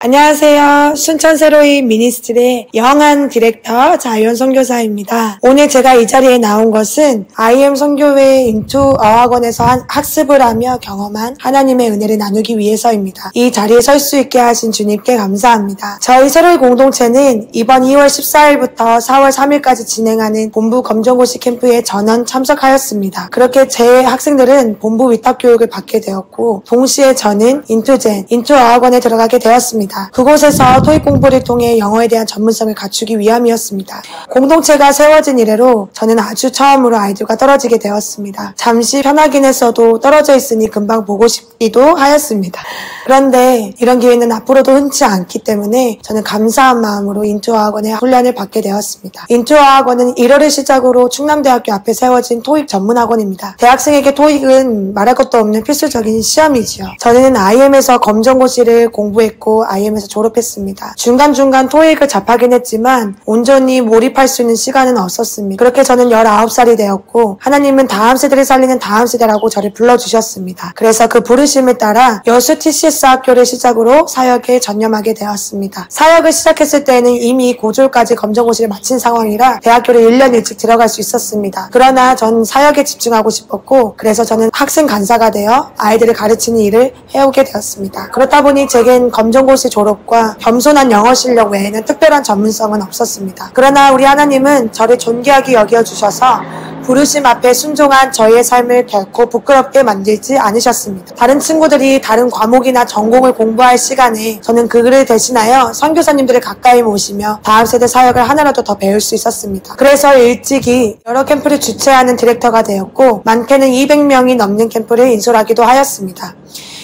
안녕하세요. 순천세로이 미니스트리의 영한 디렉터 자유원 선교사입니다. 오늘 제가 이 자리에 나온 것은 IM 선교회 인투 어학원에서 학습을 하며 경험한 하나님의 은혜를 나누기 위해서입니다. 이 자리에 설 수 있게 하신 주님께 감사합니다. 저희 세로이 공동체는 이번 2월 14일부터 4월 3일까지 진행하는 본부 검정고시 캠프에 전원 참석하였습니다. 그렇게 제 학생들은 본부 위탁 교육을 받게 되었고 동시에 저는 인투 어학원에 들어가게 되었습니다. 그곳에서 토익 공부를 통해 영어에 대한 전문성을 갖추기 위함이었습니다. 공동체가 세워진 이래로 저는 아주 처음으로 아이들과 떨어지게 되었습니다. 잠시 편하긴 했어도 떨어져 있으니 금방 보고 싶기도 하였습니다. 그런데 이런 기회는 앞으로도 흔치 않기 때문에 저는 감사한 마음으로 인투어학원의 훈련을 받게 되었습니다. 인투어학원은 1월을 시작으로 충남대학교 앞에 세워진 토익 전문학원입니다. 대학생에게 토익은 말할 것도 없는 필수적인 시험이지요. 저는 IM에서 검정고시를 공부했고 IM에서 졸업했습니다. 중간중간 토익을 접하긴 했지만 온전히 몰입할 수 있는 시간은 없었습니다. 그렇게 저는 19살이 되었고 하나님은 다음 세대를 살리는 다음 세대라고 저를 불러주셨습니다. 그래서 그 부르심을 따라 여수 TCS 학교를 시작으로 사역에 전념하게 되었습니다. 사역을 시작했을 때는 이미 고졸까지 검정고시를 마친 상황이라 대학교를 1년 일찍 들어갈 수 있었습니다. 그러나 전 사역에 집중하고 싶었고 그래서 저는 학생 간사가 되어 아이들을 가르치는 일을 해오게 되었습니다. 그렇다 보니 제겐 검정고시 졸업과 겸손한 영어 실력 외에는 특별한 전문성은 없었습니다. 그러나 우리 하나님은 저를 존귀하게 여겨주셔서 부르심 앞에 순종한 저의 삶을 결코 부끄럽게 만들지 않으셨습니다. 다른 친구들이 다른 과목이나 전공을 공부할 시간에 저는 그를 대신하여 선교사님들을 가까이 모시며 다음 세대 사역을 하나라도 더 배울 수 있었습니다. 그래서 일찍이 여러 캠프를 주최하는 디렉터가 되었고 많게는 200명이 넘는 캠프를 인솔하기도 하였습니다.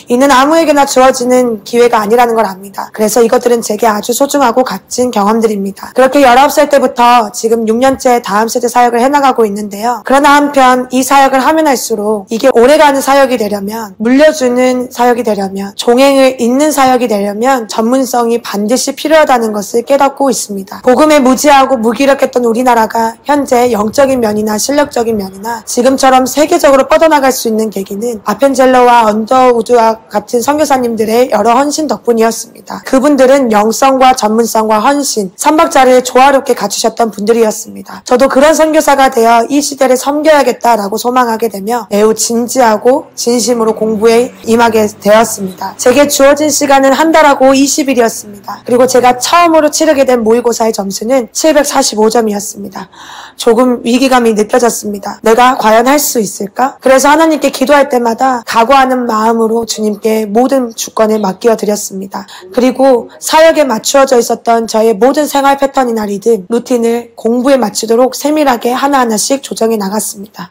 이는 아무에게나 주어지는 기회가 아니라는 걸 압니다. 그래서 이것들은 제게 아주 소중하고 값진 경험들입니다. 그렇게 19살 때부터 지금 6년째 다음 세대 사역을 해나가고 있는데요. 그러나 한편 이 사역을 하면 할수록 이게 오래가는 사역이 되려면 물려주는 사역이 되려면 종행을 잇는 사역이 되려면 전문성이 반드시 필요하다는 것을 깨닫고 있습니다. 복음에 무지하고 무기력했던 우리나라가 현재 영적인 면이나 실력적인 면이나 지금처럼 세계적으로 뻗어나갈 수 있는 계기는 아펜젤러와 언더우드와 같은 선교사님들의 여러 헌신 덕분이었습니다. 그분들은 영성과 전문성과 헌신, 삼박자를 조화롭게 갖추셨던 분들이었습니다. 저도 그런 선교사가 되어 이 시대를 섬겨야겠다라고 소망하게 되며 매우 진지하고 진심으로 공부에 임하게 되었습니다. 제게 주어진 시간은 한 달하고 20일이었습니다. 그리고 제가 처음으로 치르게 된 모의고사의 점수는 745점이었습니다. 조금 위기감이 느껴졌습니다. 내가 과연 할 수 있을까? 그래서 하나님께 기도할 때마다 각오하는 마음으로 주님께 모든 주권을 맡겨 드렸습니다. 그리고 사역에 맞추어져 있었던 저의 모든 생활 패턴이나 리듬, 루틴을 공부에 맞추도록 세밀하게 하나하나씩 조정해 나갔습니다.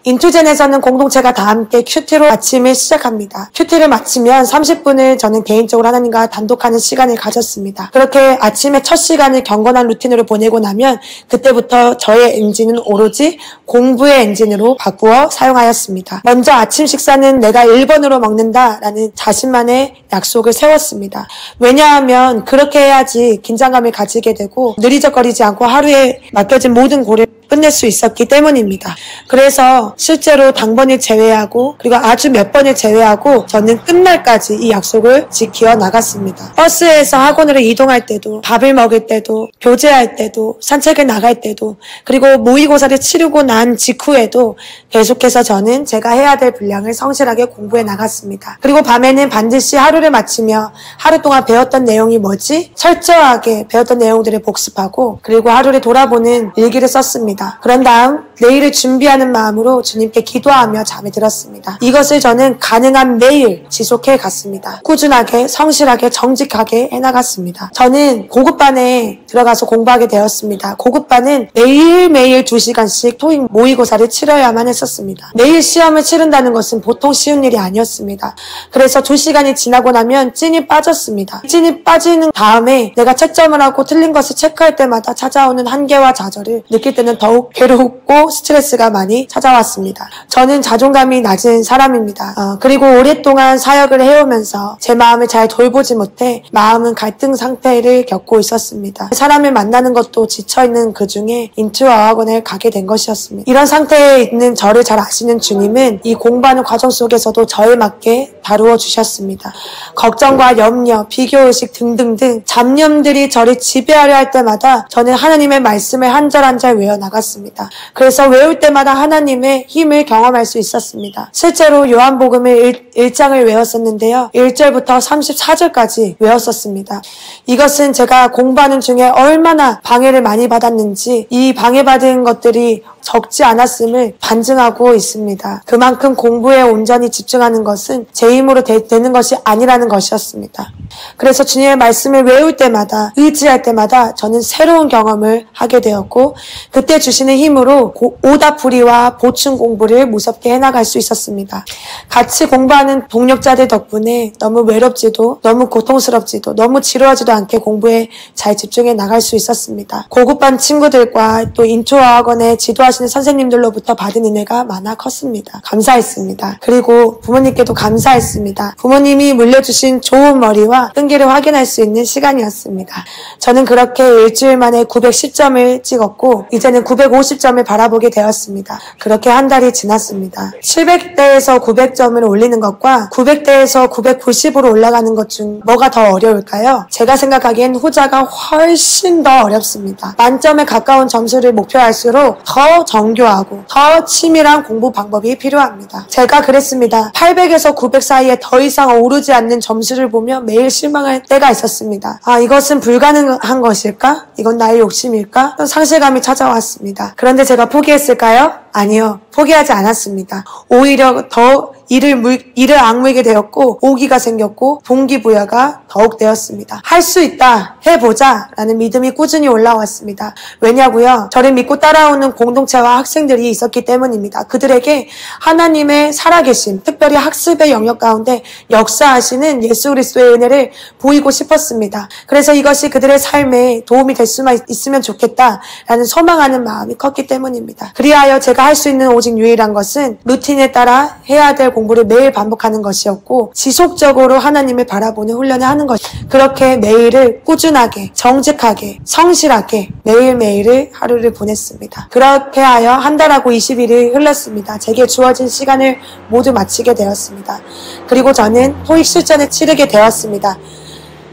인투젠에서는 공동체가 다 함께 큐티로 아침을 시작합니다. 큐티를 마치면 30분을 저는 개인적으로 하나님과 단독하는 시간을 가졌습니다. 그렇게 아침에 첫 시간을 경건한 루틴으로 보내고 나면 그때부터 저의 엔진은 오로지 공부의 엔진으로 바꾸어 사용하였습니다. 먼저 아침 식사는 내가 1번으로 먹는다라는 자신만의 약속을 세웠습니다. 왜냐하면 그렇게 해야지 긴장감을 가지게 되고 느리적거리지 않고 하루에 맡겨진 모든 고를 끝낼 수 있었기 때문입니다. 그래서 실제로 당번을 제외하고 그리고 아주 몇 번을 제외하고 저는 끝날까지 이 약속을 지켜 나갔습니다. 버스에서 학원으로 이동할 때도 밥을 먹을 때도 교제할 때도 산책을 나갈 때도 그리고 모의고사를 치르고 난 직후에도 계속해서 저는 제가 해야 될 분량을 성실하게 공부해 나갔습니다. 그리고 밤에는 반드시 하루를 마치며 하루 동안 배웠던 내용이 뭐지? 철저하게 배웠던 내용들을 복습하고 그리고 하루를 돌아보는 일기를 썼습니다. 그런 다음 내일을 준비하는 마음으로 주님께 기도하며 잠에 들었습니다. 이것을 저는 가능한 매일 지속해 갔습니다. 꾸준하게 성실하게 정직하게 해나갔습니다. 저는 고급반에 들어가서 공부하게 되었습니다. 고급반은 매일매일 2시간씩 토익 모의고사를 치러야만 했었습니다. 매일 시험을 치른다는 것은 보통 쉬운 일이 아니었습니다. 그래서 2시간이 지나고 나면 찐이 빠졌습니다. 찐이 빠지는 다음에 내가 채점을 하고 틀린 것을 체크할 때마다 찾아오는 한계와 좌절을 느낄 때는 더욱 더욱 괴롭고 스트레스가 많이 찾아왔습니다. 저는 자존감이 낮은 사람입니다. 그리고 오랫동안 사역을 해오면서 제 마음을 잘 돌보지 못해 마음은 갈등 상태를 겪고 있었습니다. 사람을 만나는 것도 지쳐있는 그 중에 인투 어학원을 가게 된 것이었습니다. 이런 상태에 있는 저를 잘 아시는 주님은 이 공부하는 과정 속에서도 저에 맞게 다루어 주셨습니다. 걱정과 염려, 비교의식 등등등 잡념들이 저를 지배하려 할 때마다 저는 하나님의 말씀을 한 절 한 절 외워 나갔습니다. 그래서 외울 때마다 하나님의 힘을 경험할 수 있었습니다. 실제로 요한복음을 1장을 외웠었는데요. 1절부터 34절까지 외웠었습니다. 이것은 제가 공부하는 중에 얼마나 방해를 많이 받았는지 이 방해받은 것들이 적지 않았음을 반증하고 있습니다. 그만큼 공부에 온전히 집중하는 것은 제 힘으로 되는 것이 아니라는 것이었습니다. 그래서 주님의 말씀을 외울 때마다 의지할 때마다 저는 새로운 경험을 하게 되었고 그때 주시는 힘으로 오답풀이와 보충 공부를 무섭게 해나갈 수 있었습니다. 같이 공부하는 동력자들 덕분에 너무 외롭지도 너무 고통스럽지도 너무 지루하지도 않게 공부에 잘 집중해 나갈 수 있었습니다. 고급반 친구들과 또 인투어학원에 지도하시는 선생님들로부터 받은 은혜가 많아 컸습니다. 감사했습니다. 그리고 부모님께도 감사했습니다. 부모님이 물려주신 좋은 머리와 끈기를 확인할 수 있는 시간이었습니다. 저는 그렇게 일주일 만에 910점을 찍었고 이제는 950점을 바라보게 되었습니다. 그렇게 한 달이 지났습니다. 700대에서 900점을 올리는 것과 900대에서 990으로 올라가는 것 중 뭐가 더 어려울까요? 제가 생각하기엔 후자가 훨씬 더 어렵습니다. 만점에 가까운 점수를 목표할수록 더 정교하고 더 치밀한 공부 방법이 필요합니다. 제가 그랬습니다. 800에서 900 사이에 더 이상 오르지 않는 점수를 보며 매일 실망할 때가 있었습니다. 이것은 불가능한 것일까? 이건 나의 욕심일까? 상실감이 찾아왔습니다. 그런데 제가 포기했을까요? 아니요. 포기하지 않았습니다. 오히려 더 이를 악물게 되었고 오기가 생겼고 동기부여가 더욱 되었습니다. 할 수 있다, 해보자 라는 믿음이 꾸준히 올라왔습니다. 왜냐고요? 저를 믿고 따라오는 공동체와 학생들이 있었기 때문입니다. 그들에게 하나님의 살아계심, 특별히 학습의 영역 가운데 역사하시는 예수 그리스도의 은혜를 보이고 싶었습니다. 그래서 이것이 그들의 삶에 도움이 될 수만 있으면 좋겠다라는 소망하는 마음이 컸기 때문입니다. 그리하여 제가 할 수 있는 오직 유일한 것은 루틴에 따라 해야 될 공부를 매일 반복하는 것이었고 지속적으로 하나님을 바라보는 훈련을 하는 것. 그렇게 매일을 꾸준하게 정직하게 성실하게 매일매일을 하루를 보냈습니다. 그렇게 하여 한 달하고 20일이 흘렀습니다. 제게 주어진 시간을 모두 마치게 되었습니다. 그리고 저는 토익 실전을 치르게 되었습니다.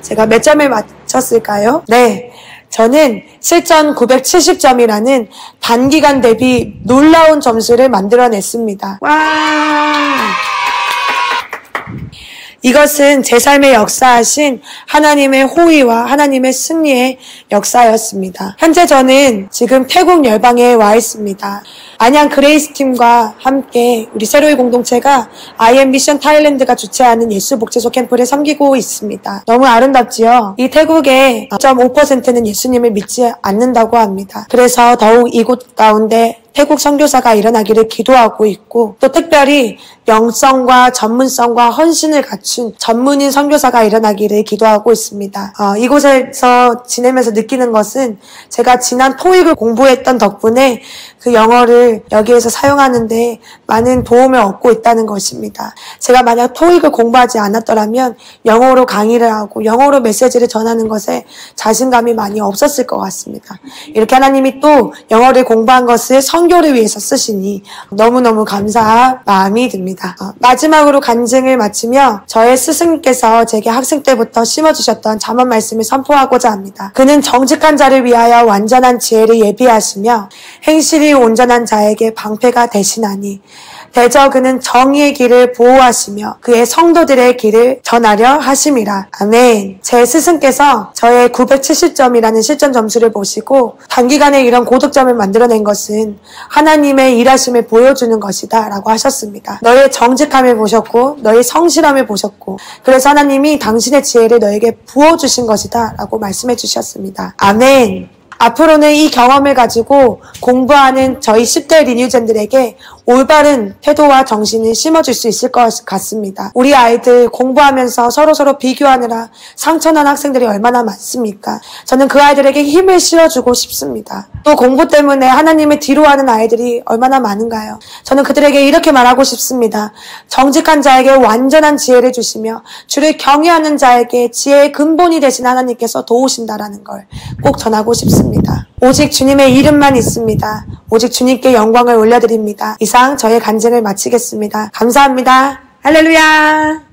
제가 몇 점을 맞췄을까요? 네. 저는 실전 970점이라는 단기간 대비 놀라운 점수를 만들어냈습니다. 와! 이것은 제 삶에 역사하신 하나님의 호의와 하나님의 승리의 역사였습니다. 현재 저는 지금 태국 열방에 와 있습니다. 안양 그레이스팀과 함께 우리 세로이 공동체가 IM 미션 타일랜드가 주최하는 예수 복지소 캠프를 섬기고 있습니다. 너무 아름답지요? 이 태국의 0.5%는 예수님을 믿지 않는다고 합니다. 그래서 더욱 이곳 가운데 태국 선교사가 일어나기를 기도하고 있고 또 특별히 영성과 전문성과 헌신을 갖춘 전문인 선교사가 일어나기를 기도하고 있습니다. 이곳에서 지내면서 느끼는 것은 제가 지난 토익을 공부했던 덕분에 그 영어를 여기에서 사용하는데 많은 도움을 얻고 있다는 것입니다. 제가 만약 토익을 공부하지 않았더라면 영어로 강의를 하고 영어로 메시지를 전하는 것에 자신감이 많이 없었을 것 같습니다. 이렇게 하나님이 또 영어를 공부한 것을 선교를 위해서 쓰시니 너무너무 감사한 마음이 듭니다. 마지막으로 간증을 마치며 저의 스승님께서 제게 학생 때부터 심어주셨던 잠언 말씀을 선포하고자 합니다. 그는 정직한 자를 위하여 완전한 지혜를 예비하시며 행실이 온전한 자에게 방패가 되시나니 대저 그는 정의의 길을 보호하시며 그의 성도들의 길을 전하려 하심이라. 아멘. 제 스승께서 저의 970점이라는 실전 점수를 보시고 단기간에 이런 고득점을 만들어낸 것은 하나님의 일하심을 보여주는 것이다 라고 하셨습니다. 너의 정직함을 보셨고 너의 성실함을 보셨고 그래서 하나님이 당신의 지혜를 너에게 부어주신 것이다 라고 말씀해 주셨습니다. 아멘. 앞으로는 이 경험을 가지고 공부하는 저희 10대 리뉴젠들에게 올바른 태도와 정신을 심어줄 수 있을 것 같습니다. 우리 아이들 공부하면서 서로서로 비교하느라 상처난 학생들이 얼마나 많습니까? 저는 그 아이들에게 힘을 실어주고 싶습니다. 또 공부 때문에 하나님을 뒤로하는 아이들이 얼마나 많은가요? 저는 그들에게 이렇게 말하고 싶습니다. 정직한 자에게 완전한 지혜를 주시며 주를 경외하는 자에게 지혜의 근본이 되신 하나님께서 도우신다라는 걸 꼭 전하고 싶습니다. 오직 주님의 이름만 있습니다. 오직 주님께 영광을 올려드립니다. 이상 저의 간증을 마치겠습니다. 감사합니다. 할렐루야.